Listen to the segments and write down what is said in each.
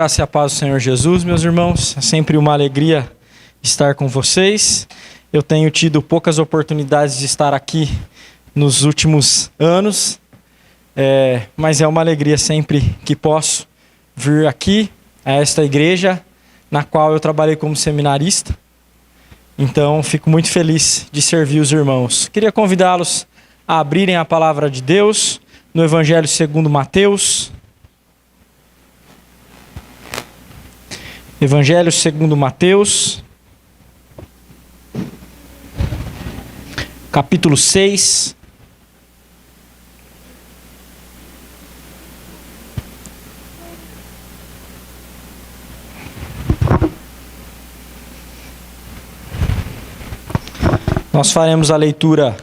Graça e a paz do Senhor Jesus, meus irmãos. É sempre uma alegria estar com vocês. Eu tenho tido poucas oportunidades de estar aqui nos últimos anos, mas é uma alegria sempre que posso vir aqui a esta igreja, na qual eu trabalhei como seminarista. Então, fico muito feliz de servir os irmãos. Queria convidá-los a abrirem a palavra de Deus no Evangelho segundo Mateus. Evangelho segundo Mateus, capítulo 6. Nós faremos a leitura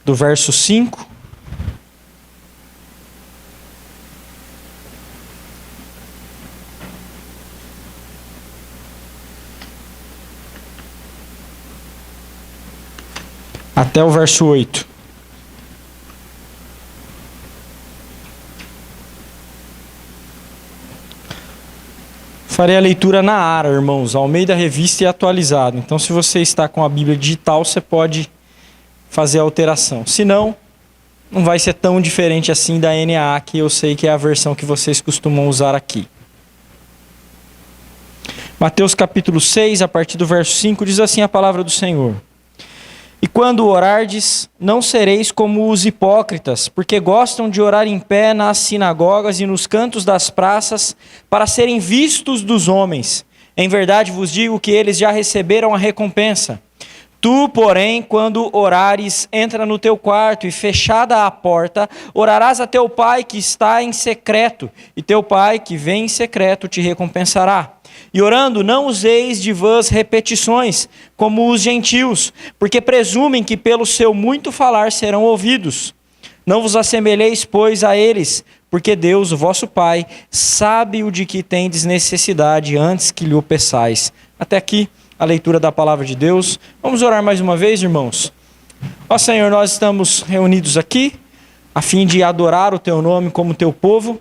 do verso 5. Até o verso 8. Farei a leitura na ARA, irmãos, Almeida Revista e Atualizado. Então, se você está com a Bíblia digital, você pode fazer a alteração. Se não, não vai ser tão diferente assim da NAA, que eu sei que é a versão que vocês costumam usar aqui. Mateus capítulo 6, a partir do verso 5, diz assim a palavra do Senhor. E quando orardes, não sereis como os hipócritas, porque gostam de orar em pé nas sinagogas e nos cantos das praças, para serem vistos dos homens. Em verdade vos digo que eles já receberam a recompensa. Tu, porém, quando orares, entra no teu quarto e, fechada a porta, orarás a teu pai que está em secreto, e teu pai que vem em secreto te recompensará. E orando, não useis de vãs repetições, como os gentios, porque presumem que pelo seu muito falar serão ouvidos. Não vos assemelheis, pois, a eles, porque Deus, o vosso Pai, sabe o de que tendes necessidade antes que lhe o peçais. Até aqui a leitura da palavra de Deus. Vamos orar mais uma vez, irmãos? Ó Senhor, nós estamos reunidos aqui, a fim de adorar o teu nome como teu povo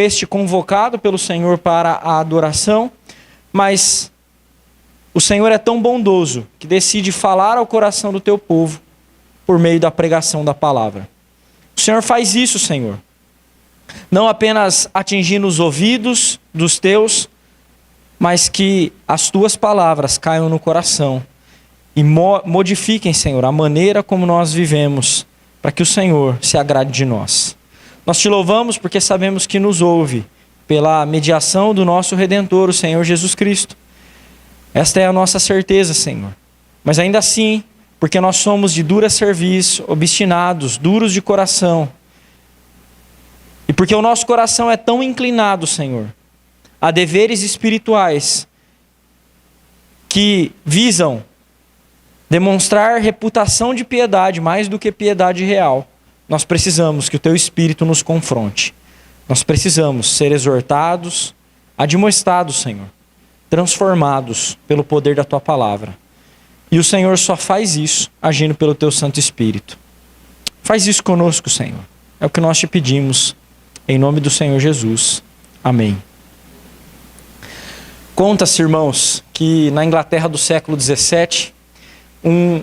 este convocado pelo Senhor para a adoração, mas o Senhor é tão bondoso que decide falar ao coração do teu povo por meio da pregação da palavra. O Senhor faz isso, Senhor, não apenas atingindo os ouvidos dos teus, mas que as tuas palavras caiam no coração e modifiquem, Senhor, a maneira como nós vivemos, para que o Senhor se agrade de nós. Nós te louvamos porque sabemos que nos ouve pela mediação do nosso Redentor, o Senhor Jesus Cristo. Esta é a nossa certeza, Senhor. Mas ainda assim, porque nós somos de dura serviço, obstinados, duros de coração, e porque o nosso coração é tão inclinado, Senhor, a deveres espirituais que visam demonstrar reputação de piedade mais do que piedade real, nós precisamos que o teu Espírito nos confronte. Nós precisamos ser exortados, admoestados, Senhor, transformados pelo poder da tua palavra. E o Senhor só faz isso agindo pelo teu Santo Espírito. Faz isso conosco, Senhor. É o que nós te pedimos, em nome do Senhor Jesus. Amém. Conta-se, irmãos, que na Inglaterra do século XVII, um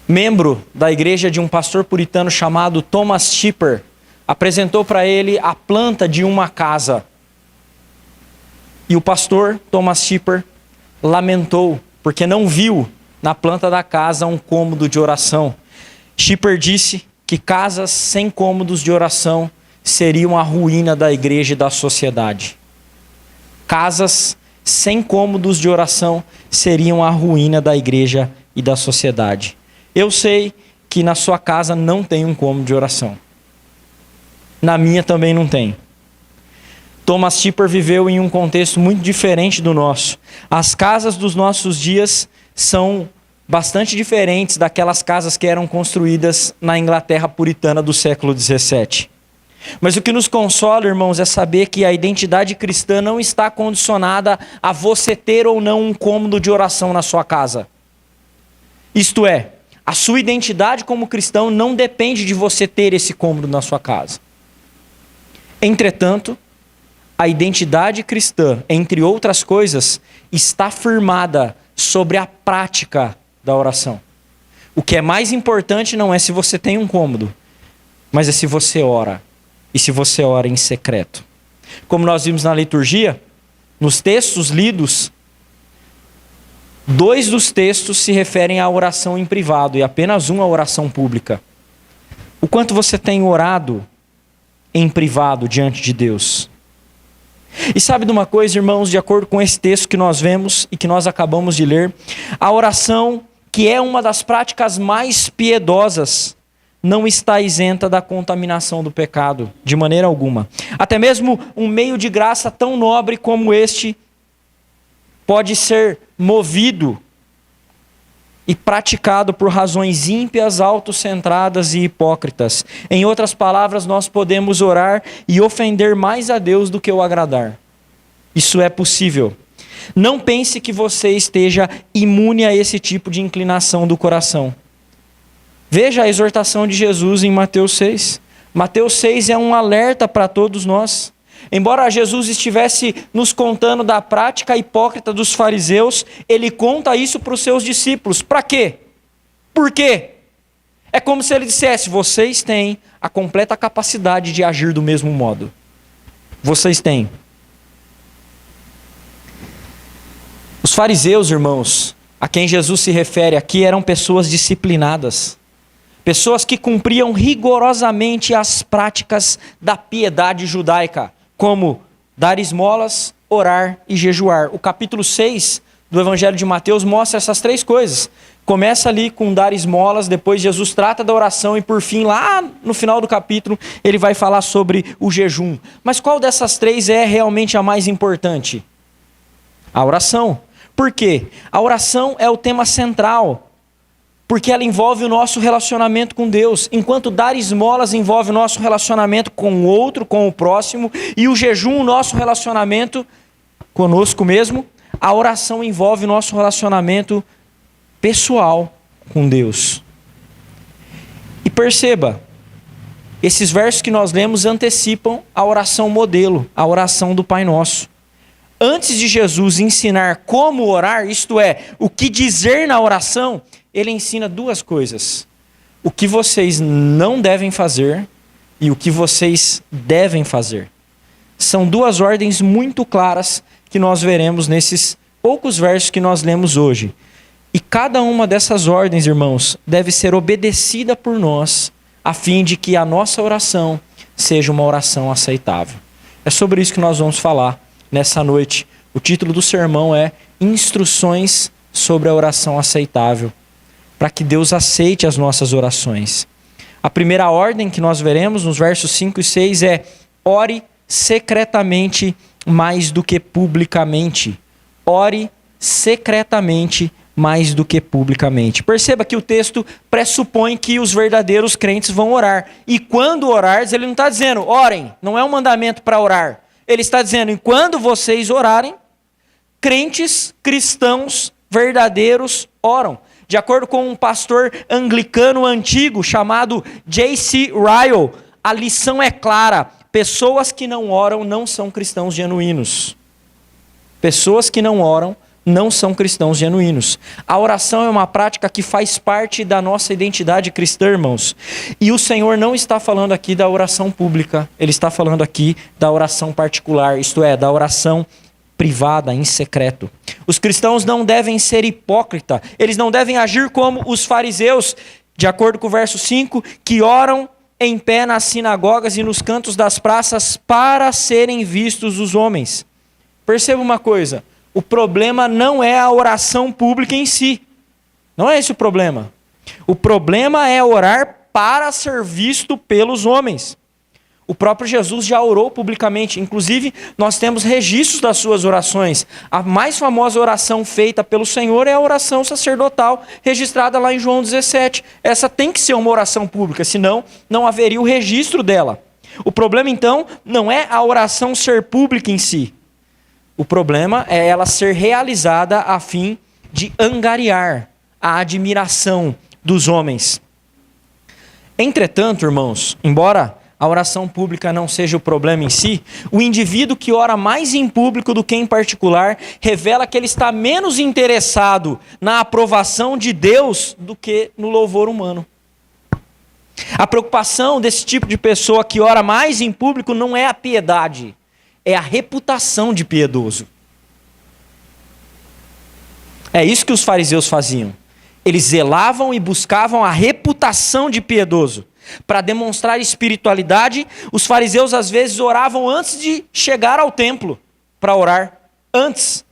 membro da igreja de um pastor puritano chamado Thomas Shipper apresentou para ele a planta de uma casa. E o pastor Thomas Shipper lamentou, porque não viu na planta da casa um cômodo de oração. Shipper disse que casas sem cômodos de oração seriam a ruína da igreja e da sociedade. Casas sem cômodos de oração seriam a ruína da igreja e da sociedade. Eu sei que na sua casa não tem um cômodo de oração. Na minha também não tem. Thomas Shipper viveu em um contexto muito diferente do nosso. As casas dos nossos dias são bastante diferentes daquelas casas que eram construídas na Inglaterra puritana do século XVII. Mas o que nos consola, irmãos, é saber que a identidade cristã não está condicionada a você ter ou não um cômodo de oração na sua casa. Isto é, a sua identidade como cristão não depende de você ter esse cômodo na sua casa. Entretanto, A identidade cristã, entre outras coisas, está firmada sobre a prática da oração. O que é mais importante não é se você tem um cômodo, mas é se você ora. E se você ora em secreto. Como nós vimos na liturgia, nos textos lidos, 2 dos textos se referem à oração em privado e apenas um à oração pública. O quanto você tem orado em privado diante de Deus? E sabe de uma coisa, irmãos, de acordo com esse texto que nós vemos e que nós acabamos de ler, a oração, que é uma das práticas mais piedosas, não está isenta da contaminação do pecado, de maneira alguma. Até mesmo um meio de graça tão nobre como este pode ser movido e praticado por razões ímpias, autocentradas e hipócritas. Em outras palavras, nós podemos orar e ofender mais a Deus do que o agradar. Isso é possível. Não pense que você esteja imune a esse tipo de inclinação do coração. Veja a exortação de Jesus em Mateus 6. Mateus 6 é um alerta para todos nós. Embora Jesus estivesse nos contando da prática hipócrita dos fariseus, ele conta isso para os seus discípulos. Para quê? Por quê? É como se ele dissesse: vocês têm a completa capacidade de agir do mesmo modo. Vocês têm. Os fariseus, irmãos, a quem Jesus se refere aqui, eram pessoas disciplinadas. Pessoas que cumpriam rigorosamente as práticas da piedade judaica, como dar esmolas, orar e jejuar. O capítulo 6 do Evangelho de Mateus mostra essas 3 coisas. Começa ali com dar esmolas, depois Jesus trata da oração e por fim, lá no final do capítulo, ele vai falar sobre o jejum. Mas qual dessas 3 é realmente a mais importante? A oração. Por quê? A oração é o tema central, porque ela envolve o nosso relacionamento com Deus, enquanto dar esmolas envolve o nosso relacionamento com o outro, com o próximo, e o jejum, o nosso relacionamento conosco mesmo, a oração envolve o nosso relacionamento pessoal com Deus. E perceba, esses versos que nós lemos antecipam a oração modelo, a oração do Pai Nosso. Antes de Jesus ensinar como orar, isto é, o que dizer na oração, ele ensina 2 coisas: o que vocês não devem fazer e o que vocês devem fazer. São 2 ordens muito claras que nós veremos nesses poucos versos que nós lemos hoje. E cada uma dessas ordens, irmãos, deve ser obedecida por nós, a fim de que a nossa oração seja uma oração aceitável. É sobre isso que nós vamos falar nessa noite. O título do sermão é Instruções sobre a oração aceitável, para que Deus aceite as nossas orações. A primeira ordem que nós veremos nos versos 5 e 6 é: ore secretamente mais do que publicamente. Ore secretamente mais do que publicamente. Perceba que o texto pressupõe que os verdadeiros crentes vão orar. E quando orares, ele não está dizendo orem, não é um mandamento para orar. Ele está dizendo, enquanto vocês orarem, crentes, cristãos, verdadeiros oram. De acordo com um pastor anglicano antigo chamado J.C. Ryle, a lição é clara: pessoas que não oram não são cristãos genuínos. Pessoas que não oram não são cristãos genuínos. A oração é uma prática que faz parte da nossa identidade cristã, irmãos. E o Senhor não está falando aqui da oração pública, Ele está falando aqui da oração particular, isto é, da oração privada, em secreto. Os cristãos não devem ser hipócritas, eles não devem agir como os fariseus, de acordo com o verso 5, que oram em pé nas sinagogas e nos cantos das praças para serem vistos dos homens. Perceba uma coisa: o problema não é a oração pública em si. Não é esse o problema. O problema é orar para ser visto pelos homens. O próprio Jesus já orou publicamente. Inclusive, nós temos registros das suas orações. A mais famosa oração feita pelo Senhor é a oração sacerdotal, registrada lá em João 17. Essa tem que ser uma oração pública, senão não haveria o registro dela. O problema, então, não é a oração ser pública em si. O problema é ela ser realizada a fim de angariar a admiração dos homens. Entretanto, irmãos, embora a oração pública não seja o problema em si, o indivíduo que ora mais em público do que em particular revela que ele está menos interessado na aprovação de Deus do que no louvor humano. A preocupação desse tipo de pessoa que ora mais em público não é a piedade, é a reputação de piedoso. É isso que os fariseus faziam. Eles zelavam e buscavam a reputação de piedoso. Para demonstrar espiritualidade, os fariseus às vezes oravam antes de chegar ao templo para orar. Antes.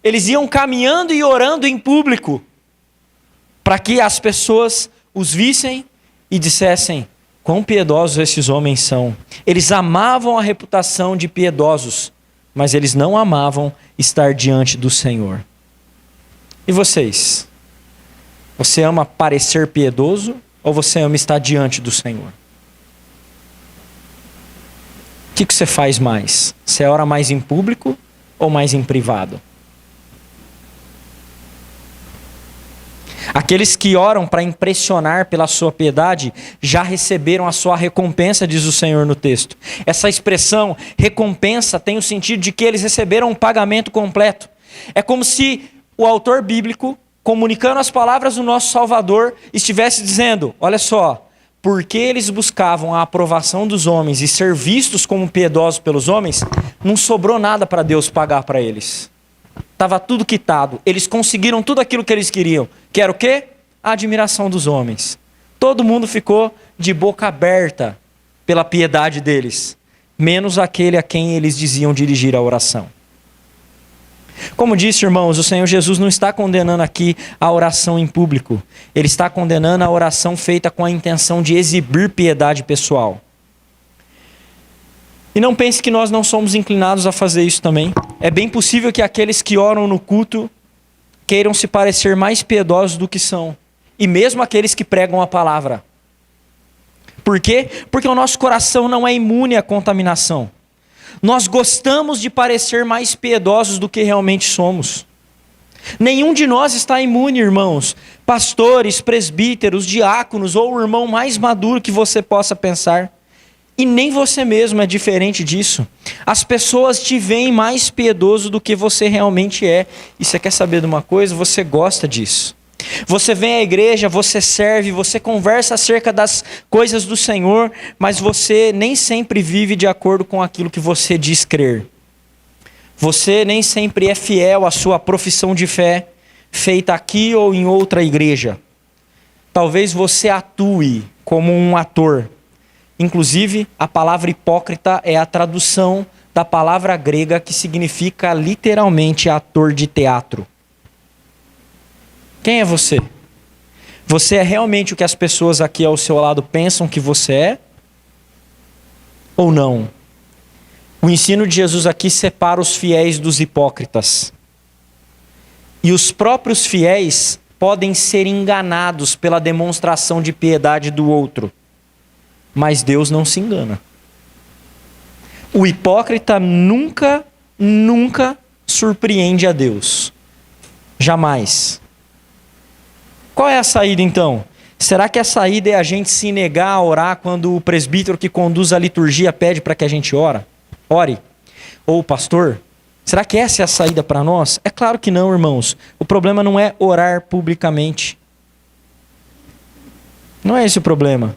Eles iam caminhando e orando em público para que as pessoas os vissem e dissessem: quão piedosos esses homens são. Eles amavam a reputação de piedosos, mas eles não amavam estar diante do Senhor. E vocês? Você ama parecer piedoso ou você ama estar diante do Senhor? O que você faz mais? Você ora mais em público ou mais em privado? Aqueles que oram para impressionar pela sua piedade já receberam a sua recompensa, diz o Senhor no texto. Essa expressão recompensa tem o sentido de que eles receberam um pagamento completo. É como se o autor bíblico, comunicando as palavras do nosso Salvador, estivesse dizendo: olha só, porque eles buscavam a aprovação dos homens e ser vistos como piedosos pelos homens, não sobrou nada para Deus pagar para eles. Estava tudo quitado. Eles conseguiram tudo aquilo que eles queriam. Que era o quê? A admiração dos homens. Todo mundo ficou de boca aberta pela piedade deles, menos aquele a quem eles diziam dirigir a oração. Como disse, irmãos, o Senhor Jesus não está condenando aqui a oração em público. Ele está condenando a oração feita com a intenção de exibir piedade pessoal. E não pense que nós não somos inclinados a fazer isso também. É bem possível que aqueles que oram no culto queiram se parecer mais piedosos do que são. E mesmo aqueles que pregam a palavra. Por quê? Porque o nosso coração não é imune à contaminação. Nós gostamos de parecer mais piedosos do que realmente somos. Nenhum de nós está imune, irmãos. Pastores, presbíteros, diáconos ou o irmão mais maduro que você possa pensar. E nem você mesmo é diferente disso. As pessoas te veem mais piedoso do que você realmente é. E você quer saber de uma coisa? Você gosta disso. Você vem à igreja, você serve, você conversa acerca das coisas do Senhor, mas você nem sempre vive de acordo com aquilo que você diz crer. Você nem sempre é fiel à sua profissão de fé, feita aqui ou em outra igreja. Talvez você atue como um ator. Inclusive, a palavra hipócrita é a tradução da palavra grega que significa literalmente ator de teatro. Quem é você? Você é realmente o que as pessoas aqui ao seu lado pensam que você é? Ou não? O ensino de Jesus aqui separa os fiéis dos hipócritas. E os próprios fiéis podem ser enganados pela demonstração de piedade do outro. Mas Deus não se engana. O hipócrita nunca surpreende a Deus. Jamais. Qual é a saída então? Será que a saída é a gente se negar a orar quando o presbítero que conduz a liturgia pede para que a gente ore? Ou o pastor? Será que essa é a saída para nós? É claro que não, irmãos. O problema não é orar publicamente. Não é esse o problema.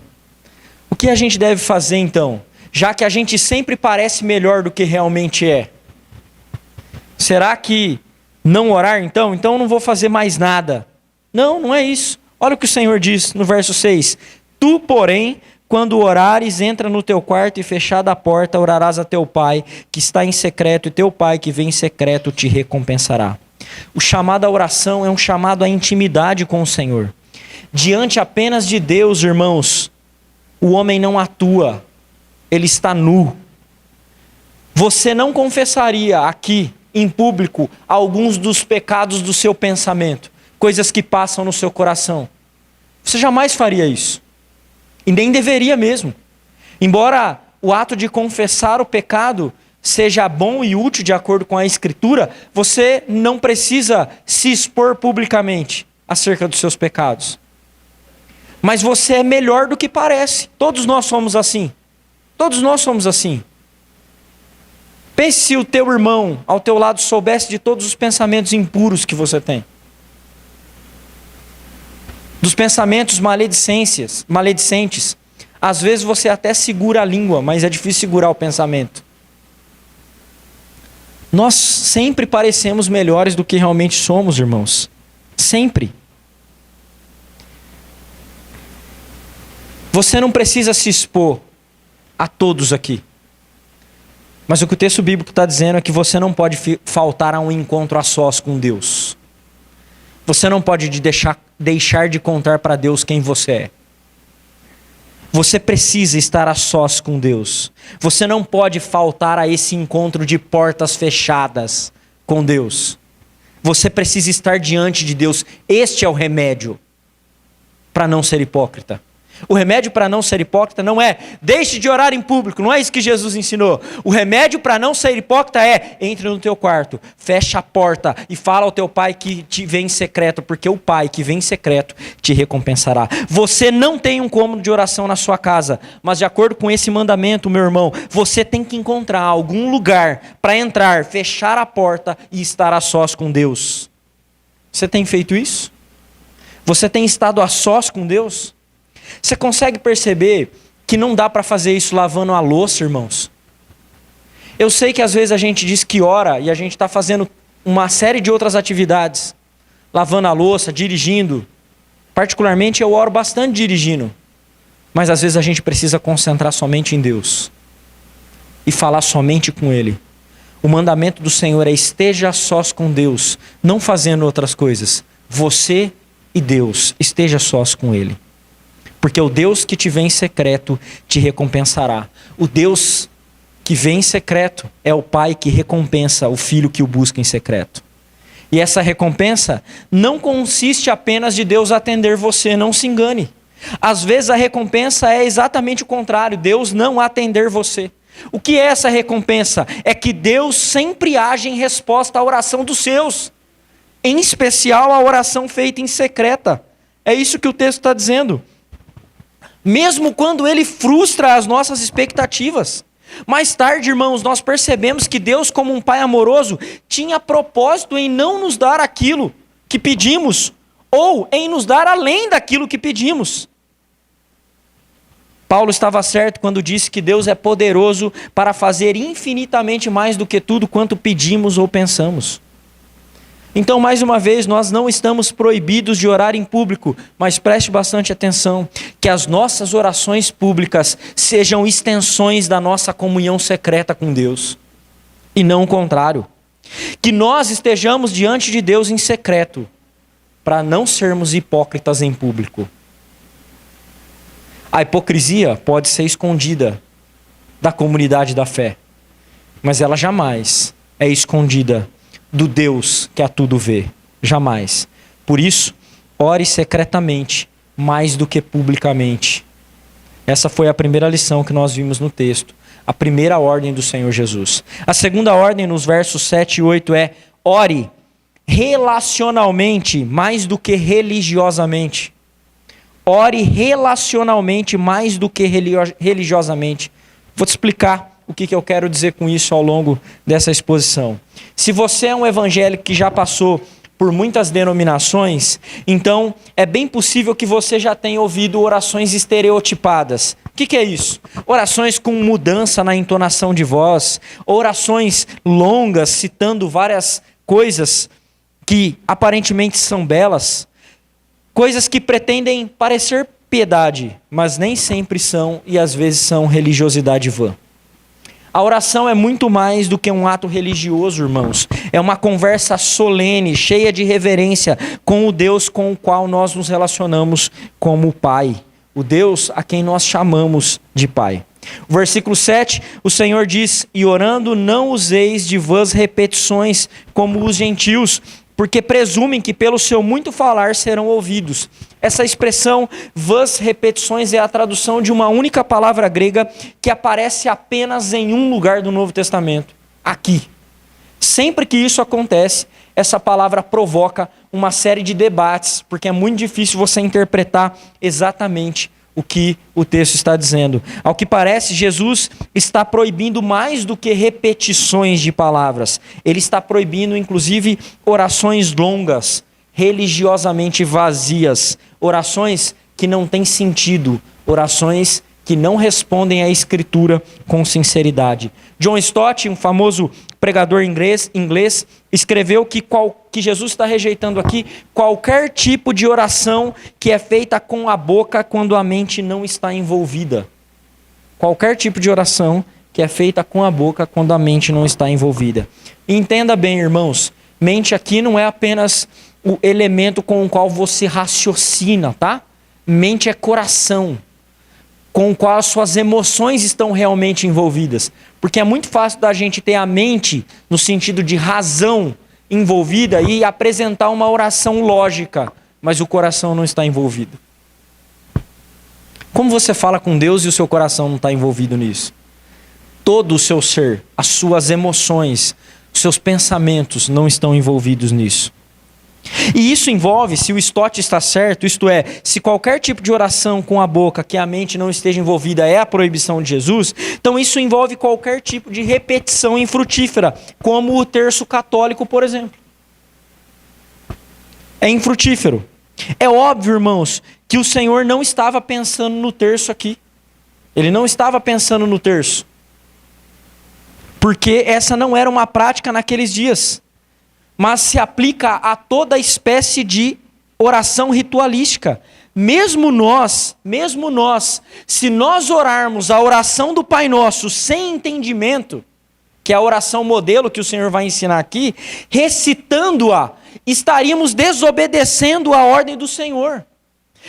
O que a gente deve fazer então? Já que a gente sempre parece melhor do que realmente é. Será que não orar então? Então eu não vou fazer mais nada. Não é isso. Olha o que o Senhor diz no verso 6. Tu, porém, quando orares, entra no teu quarto e fechada a porta, orarás a teu pai, que está em secreto, e teu pai que vem em secreto te recompensará. O chamado à oração é um chamado à intimidade com o Senhor. Diante apenas de Deus, irmãos, o homem não atua, ele está nu. Você não confessaria aqui, em público, alguns dos pecados do seu pensamento, coisas que passam no seu coração. Você jamais faria isso. E nem deveria mesmo. Embora o ato de confessar o pecado seja bom e útil de acordo com a Escritura, você não precisa se expor publicamente acerca dos seus pecados. Mas você é melhor do que parece. Todos nós somos assim. Todos nós somos assim. Pense se o teu irmão ao teu lado soubesse de todos os pensamentos impuros que você tem. Dos pensamentos maledicentes. Às vezes você até segura a língua, mas é difícil segurar o pensamento. Nós sempre parecemos melhores do que realmente somos, irmãos. Sempre. Você não precisa se expor a todos aqui. Mas o que o texto bíblico está dizendo é que você não pode faltar a um encontro a sós com Deus. Você não pode deixar de contar para Deus quem você é. Você precisa estar a sós com Deus. Você não pode faltar a esse encontro de portas fechadas com Deus. Você precisa estar diante de Deus. Este é o remédio para não ser hipócrita. O remédio para não ser hipócrita não é deixe de orar em público, não é isso que Jesus ensinou. O remédio para não ser hipócrita é entre no teu quarto, fecha a porta e fala ao teu pai que te vê em secreto, porque o pai que vem em secreto te recompensará. Você não tem um cômodo de oração na sua casa, mas de acordo com esse mandamento, meu irmão, você tem que encontrar algum lugar para entrar, fechar a porta e estar a sós com Deus. Você tem feito isso? Você tem estado a sós com Deus? Você consegue perceber que não dá para fazer isso lavando a louça, irmãos? Eu sei que às vezes a gente diz que ora e a gente está fazendo uma série de outras atividades. Lavando a louça, dirigindo. Particularmente eu oro bastante dirigindo. Mas às vezes a gente precisa concentrar somente em Deus. E falar somente com Ele. O mandamento do Senhor é esteja a sós com Deus. Não fazendo outras coisas. Você e Deus, esteja a sós com Ele. Porque o Deus que te vê em secreto te recompensará. O Deus que vê em secreto é o Pai que recompensa o filho que o busca em secreto. E essa recompensa não consiste apenas de Deus atender você, não se engane. Às vezes a recompensa é exatamente o contrário, Deus não atender você. O que é essa recompensa? É que Deus sempre age em resposta à oração dos seus. Em especial a oração feita em secreta. É isso que o texto está dizendo. Mesmo quando Ele frustra as nossas expectativas. Mais tarde, irmãos, nós percebemos que Deus, como um Pai amoroso, tinha propósito em não nos dar aquilo que pedimos, ou em nos dar além daquilo que pedimos. Paulo estava certo quando disse que Deus é poderoso para fazer infinitamente mais do que tudo quanto pedimos ou pensamos. Então, mais uma vez, nós não estamos proibidos de orar em público, mas preste bastante atenção, que as nossas orações públicas sejam extensões da nossa comunhão secreta com Deus, e não o contrário. Que nós estejamos diante de Deus em secreto, para não sermos hipócritas em público. A hipocrisia pode ser escondida da comunidade da fé, mas ela jamais é escondida do Deus que a tudo vê. Jamais. Por isso, ore secretamente, mais do que publicamente. Essa foi a primeira lição que nós vimos no texto. A primeira ordem do Senhor Jesus. A segunda ordem, nos versos 7 e 8, é ore relacionalmente, mais do que religiosamente. Ore relacionalmente, mais do que religiosamente. Vou te explicar o que eu quero dizer com isso ao longo dessa exposição. Se você é um evangélico que já passou por muitas denominações, então é bem possível que você já tenha ouvido orações estereotipadas. O que é isso? Orações com mudança na entonação de voz, orações longas citando várias coisas que aparentemente são belas, coisas que pretendem parecer piedade, mas nem sempre são e às vezes são religiosidade vã. A oração é muito mais do que um ato religioso, irmãos. É uma conversa solene, cheia de reverência com o Deus com o qual nós nos relacionamos como Pai. O Deus a quem nós chamamos de Pai. O versículo 7, o Senhor diz, e orando não useis de vãs repetições como os gentios, porque presumem que pelo seu muito falar serão ouvidos. Essa expressão, vãs repetições, é a tradução de uma única palavra grega que aparece apenas em um lugar do Novo Testamento, aqui. Sempre que isso acontece, essa palavra provoca uma série de debates, porque é muito difícil você interpretar exatamente o que o texto está dizendo. Ao que parece, Jesus está proibindo mais do que repetições de palavras. Ele está proibindo, inclusive, orações longas, religiosamente vazias, orações que não têm sentido, orações que não respondem à Escritura com sinceridade. John Stott, um famoso pregador inglês, escreveu que Jesus está rejeitando aqui qualquer tipo de oração que é feita com a boca quando a mente não está envolvida. Qualquer tipo de oração que é feita com a boca quando a mente não está envolvida. E entenda bem, irmãos, mente aqui não é apenas o elemento com o qual você raciocina, tá? Mente é coração, com o qual as suas emoções estão realmente envolvidas. Porque é muito fácil da gente ter a mente, no sentido de razão, envolvida e apresentar uma oração lógica, mas o coração não está envolvido. Como você fala com Deus e o seu coração não está envolvido nisso? Todo o seu ser, as suas emoções, os seus pensamentos não estão envolvidos nisso. E isso envolve, se o Stott está certo, isto é, se qualquer tipo de oração com a boca que a mente não esteja envolvida é a proibição de Jesus, então isso envolve qualquer tipo de repetição infrutífera, como o terço católico, por exemplo. É infrutífero. É óbvio, irmãos, que o Senhor não estava pensando no terço aqui. Ele não estava pensando no terço. Porque essa não era uma prática naqueles dias. Mas se aplica a toda espécie de oração ritualística. Mesmo nós, se nós orarmos a oração do Pai Nosso sem entendimento, que é a oração modelo que o Senhor vai ensinar aqui, recitando-a, estaríamos desobedecendo a ordem do Senhor.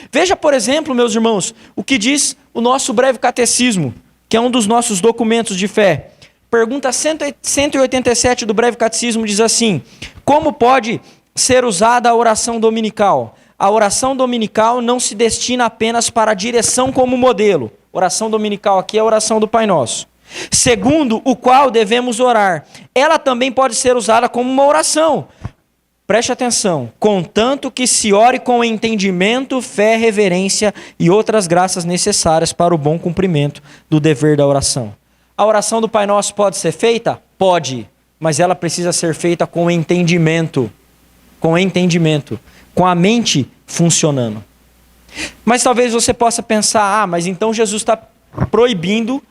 Veja, por exemplo, meus irmãos, o que diz o nosso breve catecismo, que é um dos nossos documentos de fé. Pergunta 187 do breve catecismo diz assim: como pode ser usada a oração dominical? A oração dominical não se destina apenas para a direção como modelo. Oração dominical aqui é a oração do Pai Nosso. Segundo o qual devemos orar. Ela também pode ser usada como uma oração. Preste atenção. Contanto que se ore com entendimento, fé, reverência e outras graças necessárias para o bom cumprimento do dever da oração. A oração do Pai Nosso pode ser feita? Pode, mas ela precisa ser feita com entendimento, com a mente funcionando. Mas talvez você possa pensar, mas então Jesus está proibindo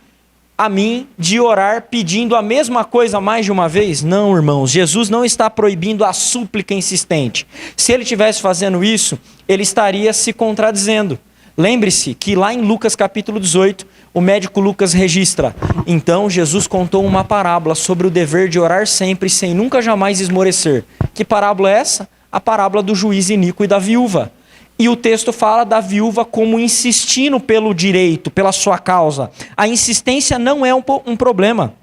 a mim de orar pedindo a mesma coisa mais de uma vez? Não, irmãos, Jesus não está proibindo a súplica insistente. Se ele estivesse fazendo isso, ele estaria se contradizendo. Lembre-se que lá em Lucas capítulo 18, o médico Lucas registra: então Jesus contou uma parábola sobre o dever de orar sempre sem nunca jamais esmorecer. Que parábola é essa? A parábola do juiz iníquo e da viúva. E o texto fala da viúva como insistindo pelo direito, pela sua causa. A insistência não é um problema.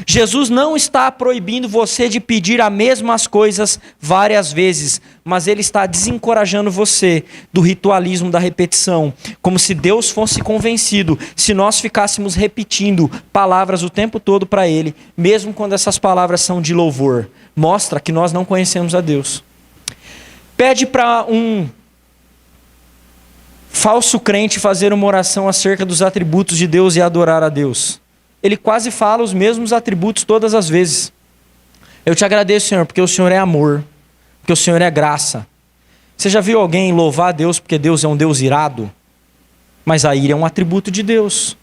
Jesus não está proibindo você de pedir as mesmas coisas várias vezes, mas ele está desencorajando você do ritualismo da repetição, como se Deus fosse convencido se nós ficássemos repetindo palavras o tempo todo para ele, mesmo quando essas palavras são de louvor. Mostra que nós não conhecemos a Deus. Pede para um falso crente fazer uma oração acerca dos atributos de Deus e adorar a Deus. Ele quase fala os mesmos atributos todas as vezes. Eu te agradeço, Senhor, porque o Senhor é amor, porque o Senhor é graça. Você já viu alguém louvar a Deus porque Deus é um Deus irado? Mas a ira é um atributo de Deus.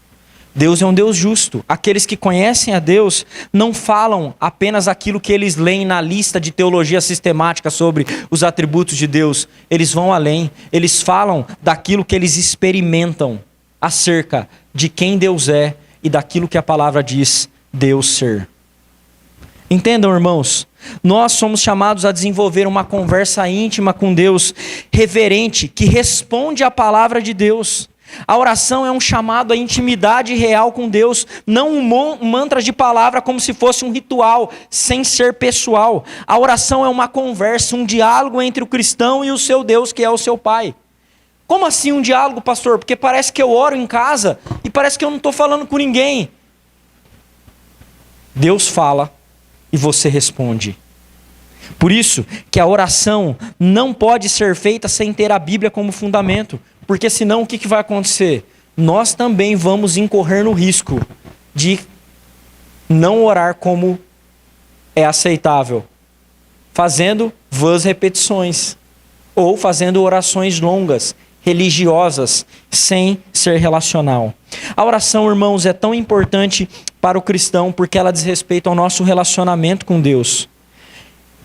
Deus é um Deus justo. Aqueles que conhecem a Deus não falam apenas aquilo que eles leem na lista de teologia sistemática sobre os atributos de Deus. Eles vão além. Eles falam daquilo que eles experimentam acerca de quem Deus é e daquilo que a palavra diz Deus ser. Entendam, irmãos, nós somos chamados a desenvolver uma conversa íntima com Deus, reverente, que responde à palavra de Deus. A oração é um chamado à intimidade real com Deus, não um mantra de palavra como se fosse um ritual, sem ser pessoal. A oração é uma conversa, um diálogo entre o cristão e o seu Deus, que é o seu Pai. Como assim um diálogo, pastor? Porque parece que eu oro em casa e parece que eu não estou falando com ninguém. Deus fala e você responde. Por isso que a oração não pode ser feita sem ter a Bíblia como fundamento. Porque senão o que vai acontecer? Nós também vamos incorrer no risco de não orar como é aceitável, fazendo vãs repetições, ou fazendo orações longas, religiosas, sem ser relacional. A oração, irmãos, é tão importante para o cristão porque ela diz respeito ao nosso relacionamento com Deus.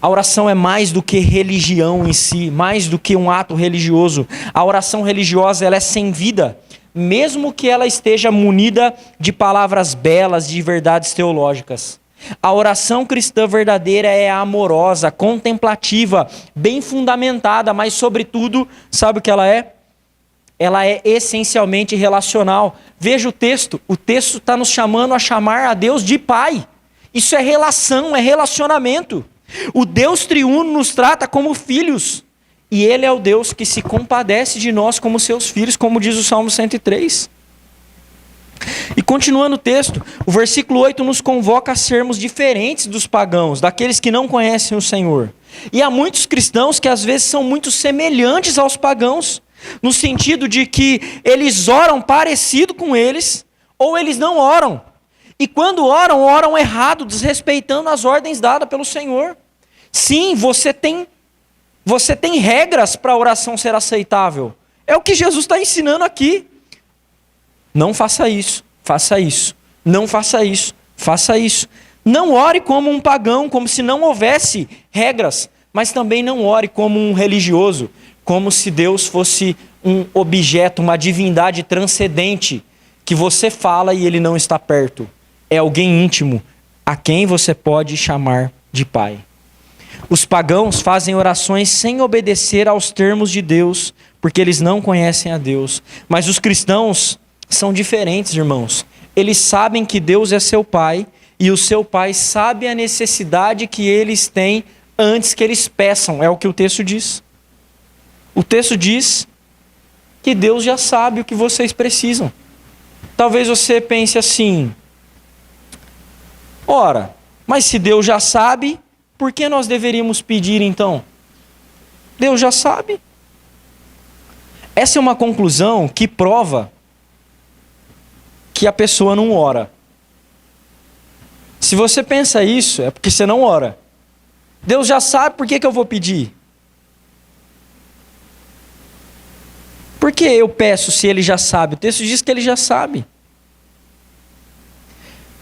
A oração é mais do que religião em si, mais do que um ato religioso. A oração religiosa, ela é sem vida, mesmo que ela esteja munida de palavras belas, de verdades teológicas. A oração cristã verdadeira é amorosa, contemplativa, bem fundamentada, mas sobretudo, sabe o que ela é? Ela é essencialmente relacional. Veja o texto está nos chamando a chamar a Deus de Pai. Isso é relação, é relacionamento. O Deus triuno nos trata como filhos, e Ele é o Deus que se compadece de nós como seus filhos, como diz o Salmo 103. E continuando o texto, o versículo 8 nos convoca a sermos diferentes dos pagãos, daqueles que não conhecem o Senhor. E há muitos cristãos que às vezes são muito semelhantes aos pagãos, no sentido de que eles oram parecido com eles, ou eles não oram. E quando oram, oram errado, desrespeitando as ordens dadas pelo Senhor. Sim, você tem regras para a oração ser aceitável. É o que Jesus está ensinando aqui. Não faça isso, faça isso. Não faça isso, faça isso. Não ore como um pagão, como se não houvesse regras, mas também não ore como um religioso, como se Deus fosse um objeto, uma divindade transcendente, que você fala e ele não está perto. É alguém íntimo, a quem você pode chamar de Pai. Os pagãos fazem orações sem obedecer aos termos de Deus, porque eles não conhecem a Deus. Mas os cristãos são diferentes, irmãos. Eles sabem que Deus é seu Pai, e o seu Pai sabe a necessidade que eles têm antes que eles peçam. É o que o texto diz. O texto diz que Deus já sabe o que vocês precisam. Talvez você pense assim: ora, mas se Deus já sabe, por que nós deveríamos pedir então? Deus já sabe. Essa é uma conclusão que prova que a pessoa não ora. Se você pensa isso, é porque você não ora. Deus já sabe, por que eu vou pedir? Por que eu peço se Ele já sabe? O texto diz que Ele já sabe.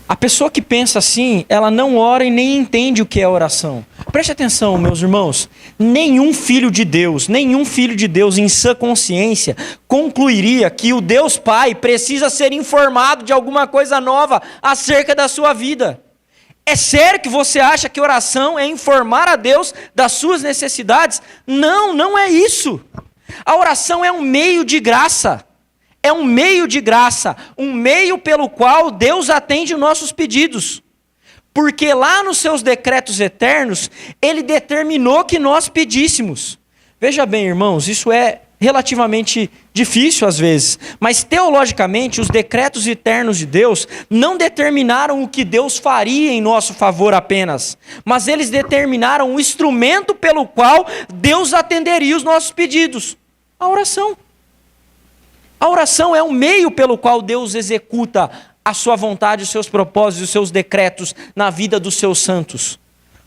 A pessoa que pensa assim, ela não ora e nem entende o que é oração. Preste atenção, meus irmãos. Nenhum filho de Deus em sã consciência concluiria que o Deus Pai precisa ser informado de alguma coisa nova acerca da sua vida. É sério que você acha que oração é informar a Deus das suas necessidades? Não, não é isso. A oração é um meio de graça. É um meio de graça, um meio pelo qual Deus atende os nossos pedidos. Porque lá nos seus decretos eternos, Ele determinou que nós pedíssemos. Veja bem, irmãos, isso é relativamente difícil às vezes, mas teologicamente os decretos eternos de Deus não determinaram o que Deus faria em nosso favor apenas, mas eles determinaram o instrumento pelo qual Deus atenderia os nossos pedidos: a oração. A oração é um meio pelo qual Deus executa a sua vontade, os seus propósitos, os seus decretos na vida dos seus santos.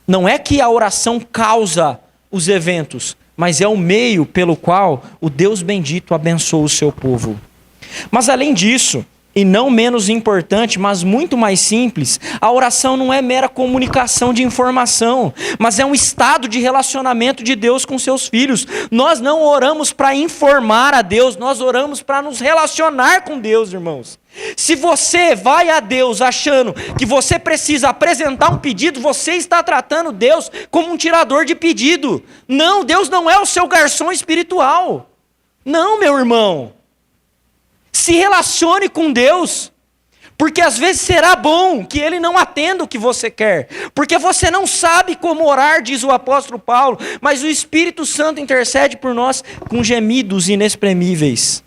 Não é que a oração causa os eventos, mas é o meio pelo qual o Deus bendito abençoa o seu povo. Mas além disso, e não menos importante, mas muito mais simples, a oração não é mera comunicação de informação, mas é um estado de relacionamento de Deus com seus filhos. Nós não oramos para informar a Deus, nós oramos para nos relacionar com Deus, irmãos. Se você vai a Deus achando que você precisa apresentar um pedido, você está tratando Deus como um tirador de pedido. Não, Deus não é o seu garçom espiritual. Não, meu irmão. Se relacione com Deus, porque às vezes será bom que Ele não atenda o que você quer, porque você não sabe como orar, diz o apóstolo Paulo, mas o Espírito Santo intercede por nós com gemidos inexprimíveis.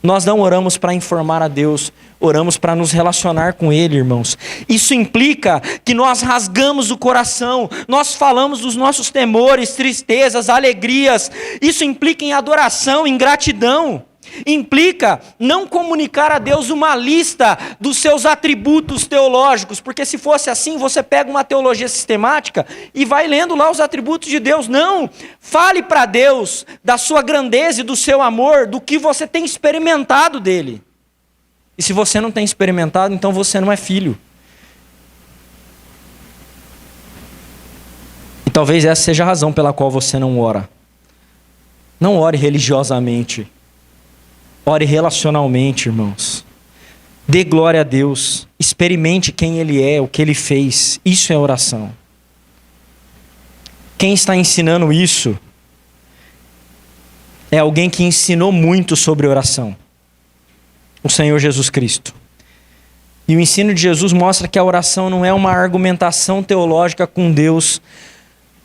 Nós não oramos para informar a Deus, oramos para nos relacionar com Ele, irmãos. Isso implica que nós rasgamos o coração, nós falamos dos nossos temores, tristezas, alegrias. Isso implica em adoração, em gratidão. implica não comunicar a Deus uma lista dos seus atributos teológicos, porque se fosse assim, você pega uma teologia sistemática e vai lendo lá os atributos de Deus. Não, fale para Deus da sua grandeza e do seu amor, do que você tem experimentado dele. E se você não tem experimentado, então você não é filho. E talvez essa seja a razão pela qual você não ora. Não ore religiosamente. Ore relacionalmente, irmãos. Dê glória a Deus. Experimente quem Ele é, o que Ele fez. Isso é oração. Quem está ensinando isso é alguém que ensinou muito sobre oração. O Senhor Jesus Cristo. E o ensino de Jesus mostra que a oração não é uma argumentação teológica com Deus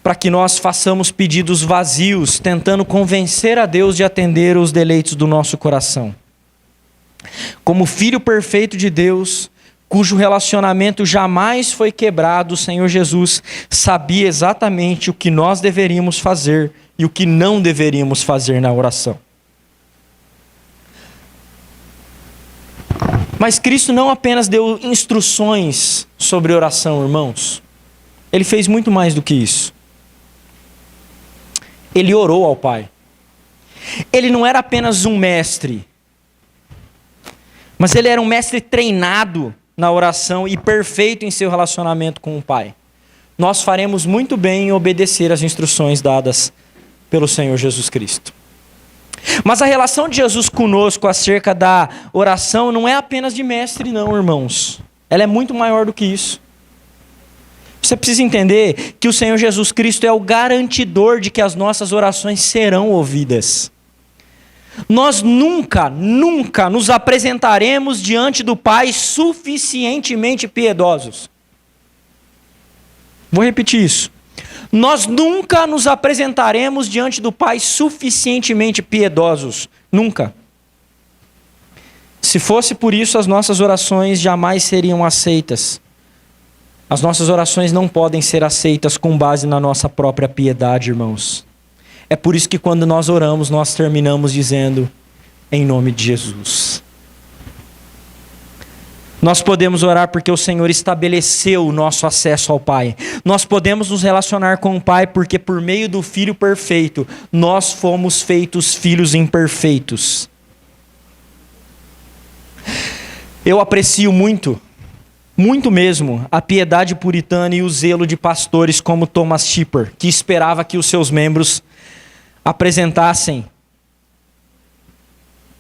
para que nós façamos pedidos vazios, tentando convencer a Deus de atender os deleites do nosso coração. Como filho perfeito de Deus, cujo relacionamento jamais foi quebrado, o Senhor Jesus sabia exatamente o que nós deveríamos fazer e o que não deveríamos fazer na oração. Mas Cristo não apenas deu instruções sobre oração, irmãos. Ele fez muito mais do que isso. Ele orou ao Pai. Ele não era apenas um mestre, mas ele era um mestre treinado na oração e perfeito em seu relacionamento com o Pai. Nós faremos muito bem em obedecer às instruções dadas pelo Senhor Jesus Cristo. Mas a relação de Jesus conosco acerca da oração não é apenas de mestre, não, irmãos. Ela é muito maior do que isso. Você precisa entender que o Senhor Jesus Cristo é o garantidor de que as nossas orações serão ouvidas. Nós nunca nos apresentaremos diante do Pai suficientemente piedosos. Vou repetir isso. Nós nunca nos apresentaremos diante do Pai suficientemente piedosos. Nunca. Se fosse por isso, as nossas orações jamais seriam aceitas. As nossas orações não podem ser aceitas com base na nossa própria piedade, irmãos. É por isso que quando nós oramos, nós terminamos dizendo, em nome de Jesus. Nós podemos orar porque o Senhor estabeleceu o nosso acesso ao Pai. Nós podemos nos relacionar com o Pai porque por meio do Filho perfeito, nós fomos feitos filhos imperfeitos. Eu aprecio muito mesmo, a piedade puritana e o zelo de pastores como Thomas Shipper, que esperava que os seus membros apresentassem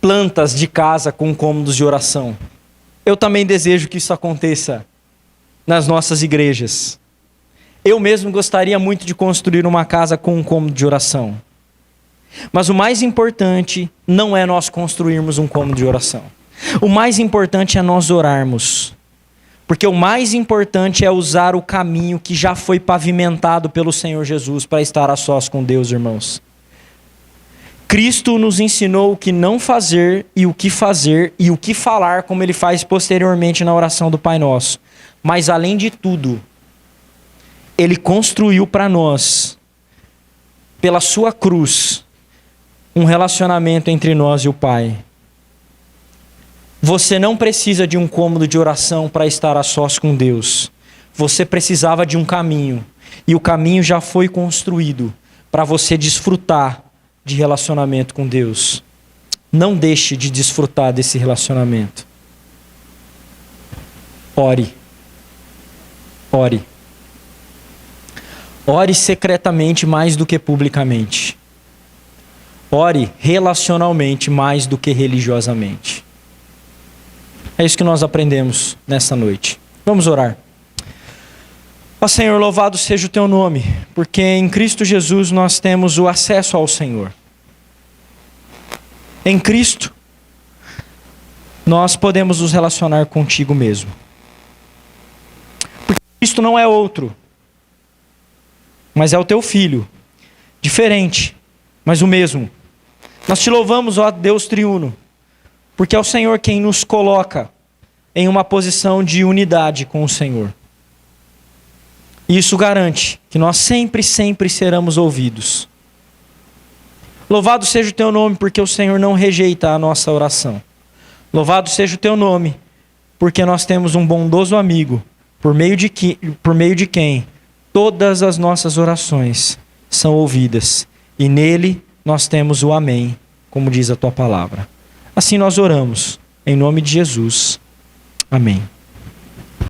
plantas de casa com cômodos de oração. Eu também desejo que isso aconteça nas nossas igrejas. Eu mesmo gostaria muito de construir uma casa com um cômodo de oração. Mas o mais importante não é nós construirmos um cômodo de oração. O mais importante é nós orarmos. Porque o mais importante é usar o caminho que já foi pavimentado pelo Senhor Jesus para estar a sós com Deus, irmãos. Cristo nos ensinou o que não fazer e o que fazer e o que falar, como ele faz posteriormente na oração do Pai Nosso. Mas além de tudo, ele construiu para nós, pela sua cruz, um relacionamento entre nós e o Pai. Você não precisa de um cômodo de oração para estar a sós com Deus. Você precisava de um caminho. E o caminho já foi construído para você desfrutar de relacionamento com Deus. Não deixe de desfrutar desse relacionamento. Ore. Ore. Ore secretamente mais do que publicamente. Ore relacionalmente mais do que religiosamente. É isso que nós aprendemos nessa noite. Vamos orar. Ó Senhor, louvado seja o teu nome, porque em Cristo Jesus nós temos o acesso ao Senhor. Em Cristo, nós podemos nos relacionar contigo mesmo. Porque Cristo não é outro, mas é o teu Filho, diferente, mas o mesmo. Nós te louvamos, ó Deus triuno, porque é o Senhor quem nos coloca em uma posição de unidade com o Senhor. E isso garante que nós sempre seremos ouvidos. Louvado seja o teu nome, porque o Senhor não rejeita a nossa oração. Louvado seja o teu nome, porque nós temos um bondoso amigo, por meio de quem todas as nossas orações são ouvidas. E nele nós temos o amém, como diz a tua palavra. Assim nós oramos, em nome de Jesus. Amém.